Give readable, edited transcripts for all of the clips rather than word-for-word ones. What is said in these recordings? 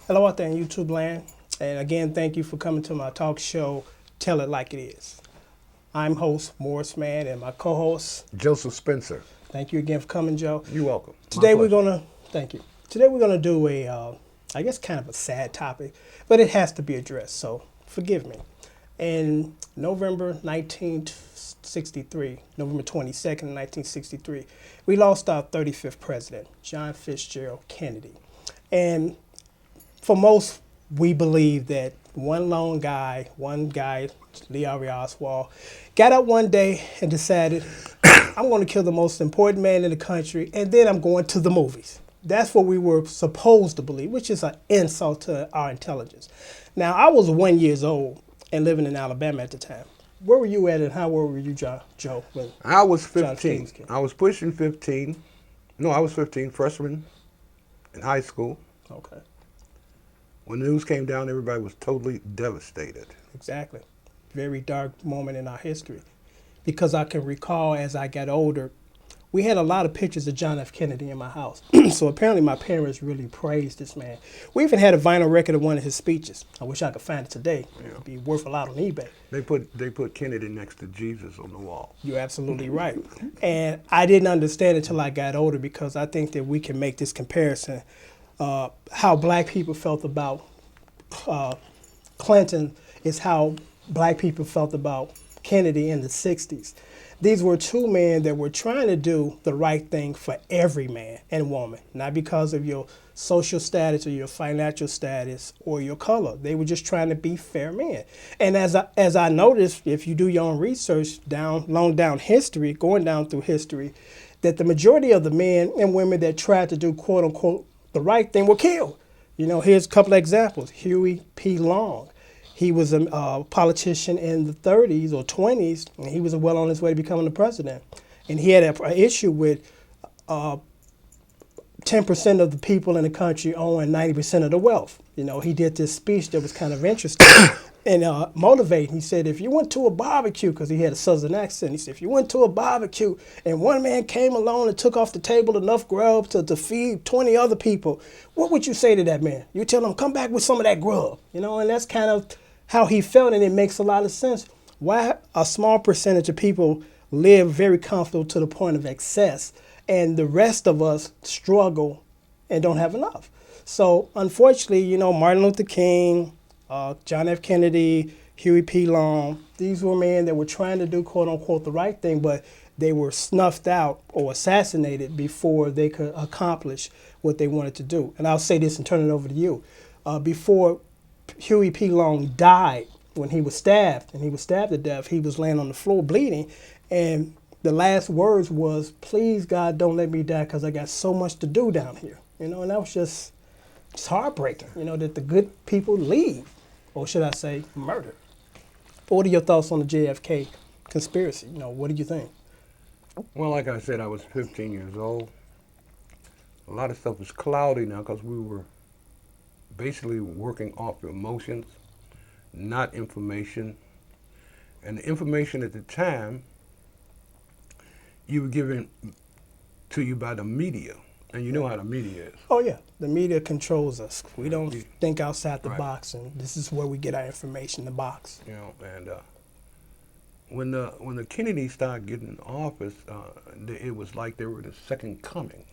Hello out there in YouTube land. And again, thank you for coming to my talk show, Tell It Like It Is. I'm host Morris Mann and my co-host, Joseph Spencer. thank you again for coming, Joe. You're welcome. Today My we're pleasure. gonna, thank you. Today we're gonna do I guess kind of a sad topic, but it has to be addressed, so forgive me. In November 1963, November 22nd, 1963, we lost our 35th president, John Fitzgerald Kennedy. And for most, we believe that one guy, Lee Harvey Oswald, got up one day and decided, I'm going to kill the most important man in the country, and then I'm going to the movies. That's what we were supposed to believe, which is an insult to our intelligence. Now, I was 1 year old and living in Alabama at the time. Where were you at, and how old were you, Joe, when I was John F. Kennedy 15. was killed? I was pushing 15. No, I was 15, freshman in high school. Okay, When the news came down, everybody was totally devastated. exactly. Very dark moment in our history. Because I can recall as I got older, we had a lot of pictures of John F. Kennedy in my house. So apparently my parents really praised this man. We even had a vinyl record of one of his speeches. I wish I could find it today. It'd be worth a lot on eBay. They put Kennedy next to Jesus on the wall. You're absolutely right. And I didn't understand until I got older, because I think that we can make this comparison. How black people felt about Clinton is how black people felt about Kennedy in the 60s. These were two men that were trying to do the right thing for every man and woman, not because of your social status or your financial status or your color. They were just trying to be fair men. And as I noticed, if you do your own research going down through history, that the majority of the men and women that tried to do quote unquote the right thing were killed. You know, here's a couple of examples. Huey P. Long. He was a politician in the 30s or 20s, and he was well on his way to becoming the president. And he had an issue with 10% of the people in the country owning 90% of the wealth. You know, he did this speech that was kind of interesting and motivating. He said, if you went to a barbecue, because he had a southern accent, he said, if you went to a barbecue and one man came along and took off the table enough grub to feed 20 other people, what would you say to that man? You tell him, come back with some of that grub. You know, and that's kind of how he felt, and it makes a lot of sense. Why a small percentage of people live very comfortable to the point of excess, and the rest of us struggle and don't have enough. So unfortunately, you know, Martin Luther King, John F. Kennedy, Huey P. Long, these were men that were trying to do quote unquote the right thing, but they were snuffed out or assassinated before they could accomplish what they wanted to do. And I'll say this and turn it over to you. Before Huey P. Long died, when he was stabbed, and he was stabbed to death, he was laying on the floor bleeding, and the last words was, please God, don't let me die, because I got so much to do down here. You know, and that was just heartbreaking, you know, that the good people leave, or should I say murdered. But what are your thoughts on the JFK conspiracy? You know, what do you think? Well, like I said, I was 15 years old. A lot of stuff is cloudy now because we were basically working off emotions, not information. And the information at the time, you were given to you by the media. And you know how the media is. Oh yeah, the media controls us. We don't think outside the Right. box, and this is where we get our information, the box. You know, and when the Kennedys started getting in office, it was like they were the second coming.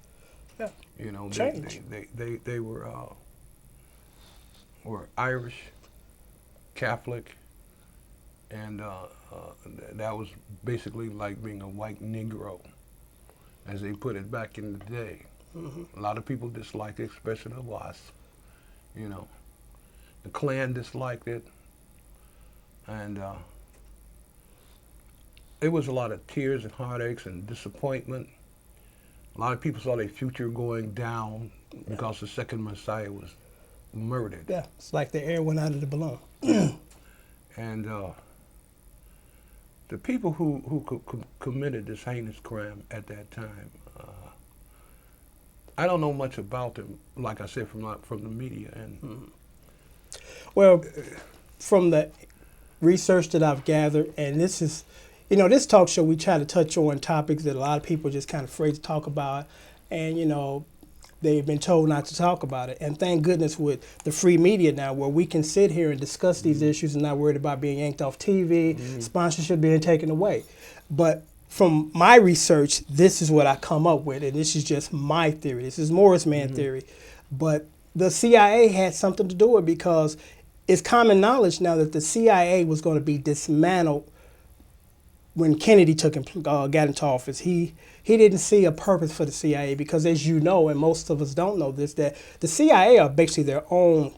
Yeah, You know, change. they were Irish, Catholic, and that was basically like being a white Negro, as they put it back in the day. A lot of people disliked it, especially the WASP. You know, the Klan disliked it, and it was a lot of tears and heartaches and disappointment. A lot of people saw their future going down because the second Messiah was murdered. Yeah, it's like the air went out of the balloon. And the people who committed this heinous crime at that time, I don't know much about them. Like I said, from the media, and Well, from the research that I've gathered, and this is, you know, this talk show, we try to touch on topics that a lot of people are just kind of afraid to talk about. And, you know, they've been told not to talk about it. And thank goodness with the free media now, where we can sit here and discuss these issues and not worried about being yanked off TV, sponsorship being taken away. But from my research, this is what I come up with, and this is just my theory. This is Morris Man theory. But the CIA had something to do with it, because it's common knowledge now that the CIA was going to be dismantled when Kennedy got into office. He didn't see a purpose for the CIA because, as you know, and most of us don't know this, that the CIA are basically their own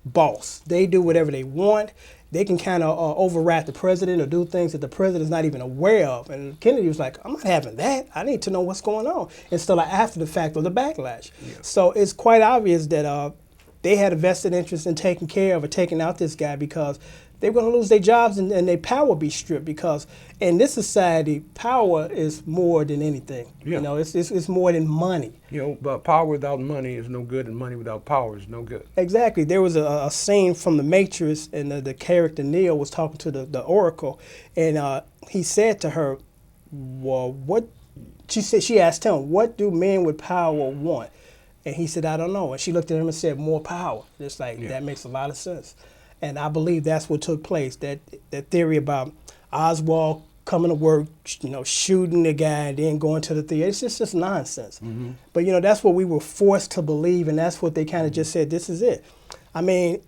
boss. They do whatever they want. They can kind of override the president or do things that the president's not even aware of. And Kennedy was like, I'm not having that. I need to know what's going on, instead of after the fact or the backlash. Yeah. So it's quite obvious that they had a vested interest in taking care of or taking out this guy, because they were going to lose their jobs and their power be stripped, because in this society, power is more than anything. Yeah. You know, it's more than money. You know, but power without money is no good, and money without power is no good. Exactly. There was a scene from The Matrix, and the character Neo was talking to the Oracle, and he said to her, well, what? She asked him, what do men with power want? And he said, I don't know. And she looked at him and said, more power. It's like, that makes a lot of sense. And I believe that's what took place. That theory about Oswald coming to work, you know, shooting the guy and then going to the theater, it's just nonsense. But, you know, that's what we were forced to believe, and that's what they kind of just said, this is it. I mean,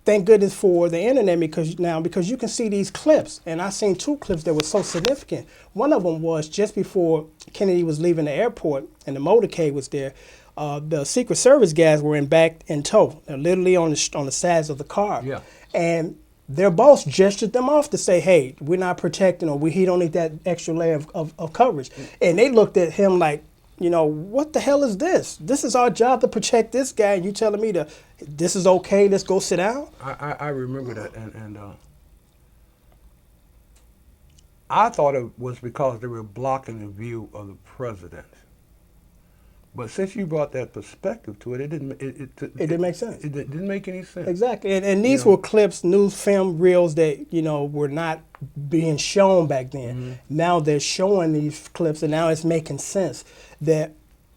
thank goodness for the internet, because you can see these clips. And I seen 2 clips that were so significant. One of them was just before Kennedy was leaving the airport and the motorcade was there. The Secret Service guys were back in tow. They're literally on the sides of the car. Yeah. And their boss gestured them off to say, hey, we're not protecting, or he don't need that extra layer of coverage. And they looked at him like, you know, what the hell is this? This is our job to protect this guy, and you telling me this is okay, let's go sit down? I remember that, and I thought it was because they were blocking the view of the president. But since you brought that perspective to it, it didn't make sense. It didn't make any sense. Exactly, and these were clips, news film reels that, you know, were not being shown back then. Now they're showing these clips, and now it's making sense that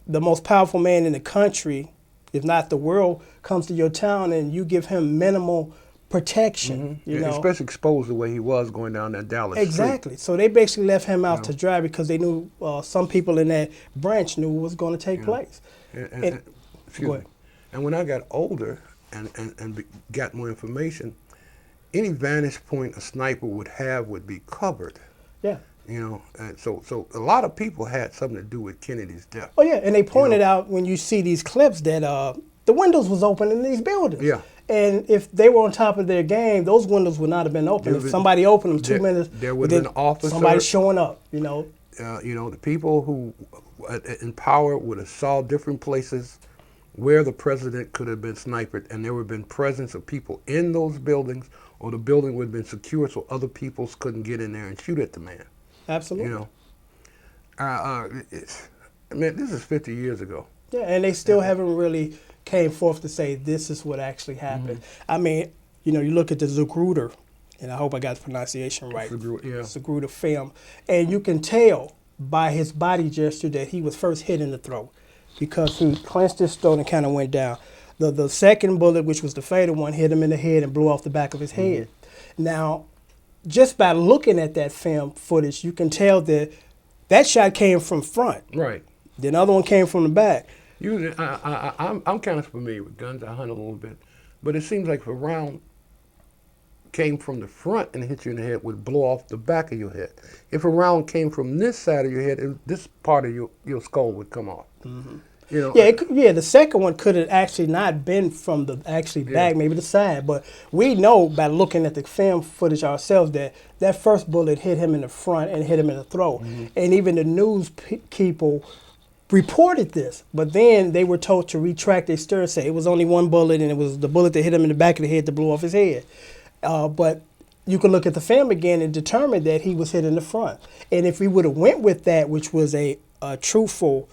the most powerful man in the country, if not the world, comes to your town and you give him minimal protection. You know, especially exposed the way he was going down that Dallas exactly. street. So they basically left him out to dry, because they knew some people in that branch knew what was going to take place. And excuse me. And when I got older and got more information, any vantage point a sniper would have would be covered. Yeah. You know, and so a lot of people had something to do with Kennedy's death. Oh yeah, and they pointed out when you see these clips that the windows was open in these buildings. Yeah. And if they were on top of their game, those windows would not have been open. If somebody opened them 2 minutes, there would have been an officer. Somebody showing up, you know. You know, the people who in power would have saw different places where the president could have been sniped, and there would have been presence of people in those buildings, or the building would have been secure so other people couldn't get in there and shoot at the man. Absolutely. You know, man, this is 50 years ago. Yeah, and they still haven't really came forth to say this is what actually happened. I mean, you know, you look at the Zapruder, and I hope I got the pronunciation right. Zapruder film, and you can tell by his body gesture that he was first hit in the throat, because he clenched his throat and kind of went down. The second bullet, which was the fatal one, hit him in the head and blew off the back of his head. Now, just by looking at that film footage, you can tell that that shot came from front. Right. The other one came from the back. Usually, I'm kind of familiar with guns. I hunt a little bit, but it seems like if a round came from the front and hit you in the head, it would blow off the back of your head. If a round came from this side of your head, this part of your skull would come off. You know, yeah, the second one could have actually not been from the back, maybe the side. But we know by looking at the film footage ourselves that that first bullet hit him in the front and hit him in the throat. And even the news people reported this, but then they were told to retract their story and say it was only one bullet, and it was the bullet that hit him in the back of the head that blew off his head. But you can look at the film again and determine that he was hit in the front. And if we would have went with that, which was a truthful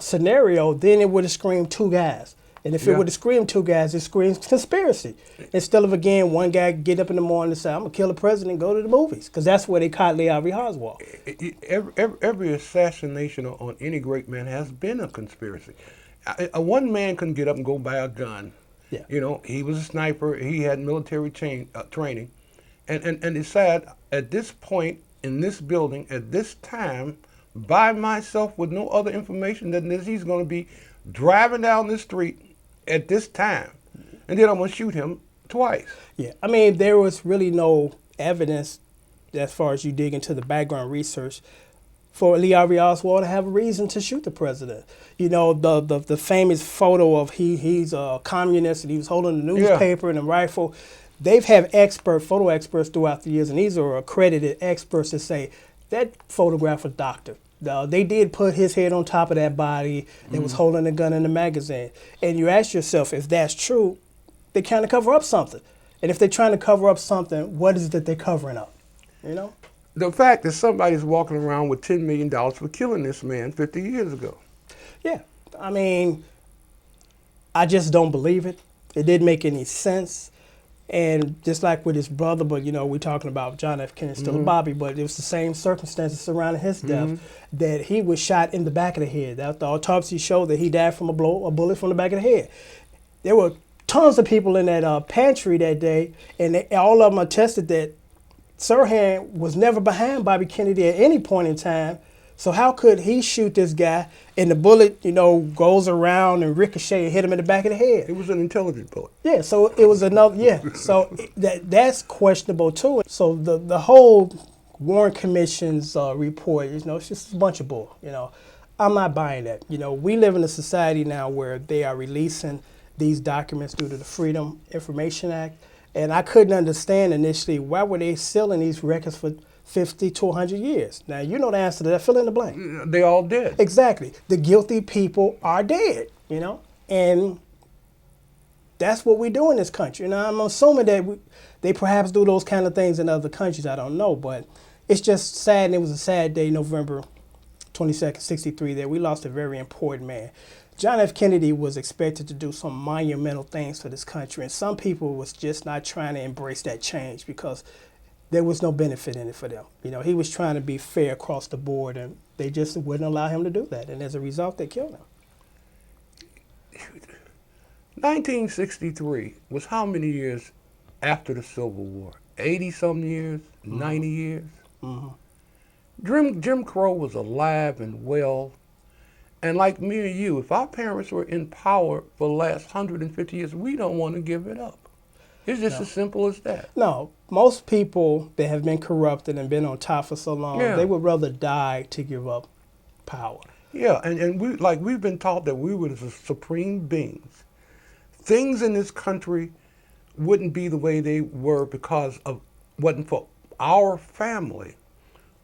scenario, then it would have screamed 2 guys. And if it would have screamed 2 guys, it screams conspiracy. Instead of, again, one guy get up in the morning and say, I'm going to kill the president and go to the movies. Because that's where they caught Lee Harvey Oswald. Every assassination on any great man has been a conspiracy. one man couldn't get up and go buy a gun. Yeah. You know, he was a sniper. He had military training. And it's sad, at this point, in this building, at this time, by myself with no other information than this, he's going to be driving down the street at this time. And then I'm going to shoot him twice. Yeah, I mean, there was really no evidence as far as you dig into the background research for Lee Harvey Oswald to have a reason to shoot the president. You know, the famous photo of he's a communist and he was holding a newspaper and a rifle. They've had photo experts throughout the years, and these are accredited experts that say that photograph was doctored. They did put his head on top of that body that was holding a gun in the magazine. And you ask yourself, if that's true, they're trying to cover up something. And if they're trying to cover up something, what is it that they're covering up? You know? The fact that somebody's walking around with $10 million for killing this man 50 years ago. Yeah. I mean, I just don't believe it. It didn't make any sense. And just like with his brother, but you know, we're talking about John F. Kennedy, still a Bobby, but it was the same circumstances surrounding his death, that he was shot in the back of the head. That the autopsy showed that he died from a bullet from the back of the head. There were tons of people in that pantry that day, and all of them attested that Sirhan was never behind Bobby Kennedy at any point in time. So how could he shoot this guy and the bullet, you know, goes around and ricochet and hit him in the back of the head? It was an intelligent bullet. Yeah, so it was another, so that's questionable too. So the whole Warren Commission's report, you know, it's just a bunch of bull, you know. I'm not buying that. You know, we live in a society now where they are releasing these documents due to the Freedom Information Act. And I couldn't understand initially, why were they selling these records for 50 to 100 years? Now, you know the answer to that. Fill in the blank. They all dead. Exactly. The guilty people are dead, you know? And that's what we do in this country. Now, I'm assuming that they perhaps do those kind of things in other countries. I don't know. But it's just sad, and it was a sad day, November 22nd, 63, that we lost a very important man. John F. Kennedy was expected to do some monumental things for this country, and some people was just not trying to embrace that change because there was no benefit in it for them. You know, he was trying to be fair across the board, and they just wouldn't allow him to do that, and as a result, they killed him. 1963 was how many years after the Civil War? 80-something years? 90 years? Jim Crow was alive and well. And like me and you, if our parents were in power for the last 150 years, we don't want to give it up. It's just as simple as that. No, most people that have been corrupted and been on top for so long, they would rather die to give up power. Yeah, and we've been taught that we were the supreme beings. Things in this country wouldn't be the way they were because of wasn't for our family.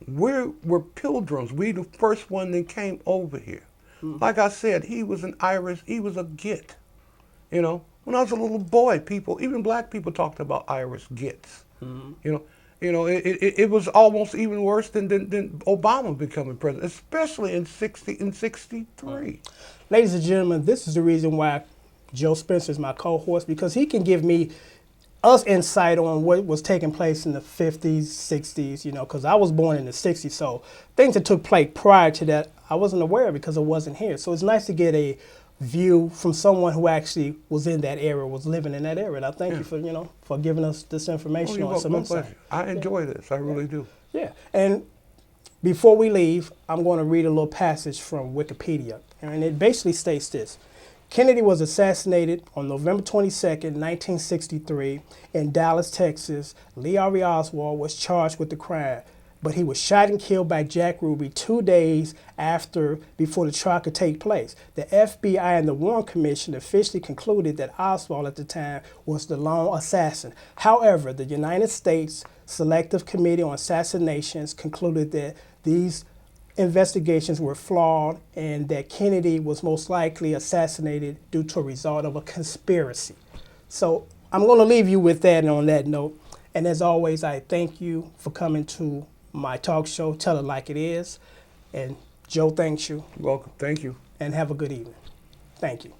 We're pilgrims. We the first one that came over here. Like I said, he was an Irish, he was a Git. You know, when I was a little boy, people, even black people talked about Irish Gits. You know, it was almost even worse than Obama becoming president, especially in 63. Ladies and gentlemen, this is the reason why Joe Spencer is my co-host, because he can give me us insight on what was taking place in the 50s, 60s, you know, because I was born in the 60s, so things that took place prior to that, I wasn't aware of because I wasn't here. So it's nice to get a view from someone who actually was in that era, was living in that era. And I thank you for, you know, for giving us this information on some insight. I enjoy this. I really do. Yeah. And before we leave, I'm going to read a little passage from Wikipedia. And it basically states this. Kennedy was assassinated on November 22nd, 1963 in Dallas, Texas. Lee Harvey Oswald was charged with the crime, but he was shot and killed by Jack Ruby 2 days before the trial could take place. The FBI and the Warren Commission officially concluded that Oswald at the time was the lone assassin. However, the United States Selective Committee on Assassinations concluded that these investigations were flawed and that Kennedy was most likely assassinated due to a result of a conspiracy. So I'm going to leave you with that, and on that note. And as always, I thank you for coming to my talk show, Tell It Like It Is. And Joe thanks you. You're welcome. Thank you. And have a good evening. Thank you.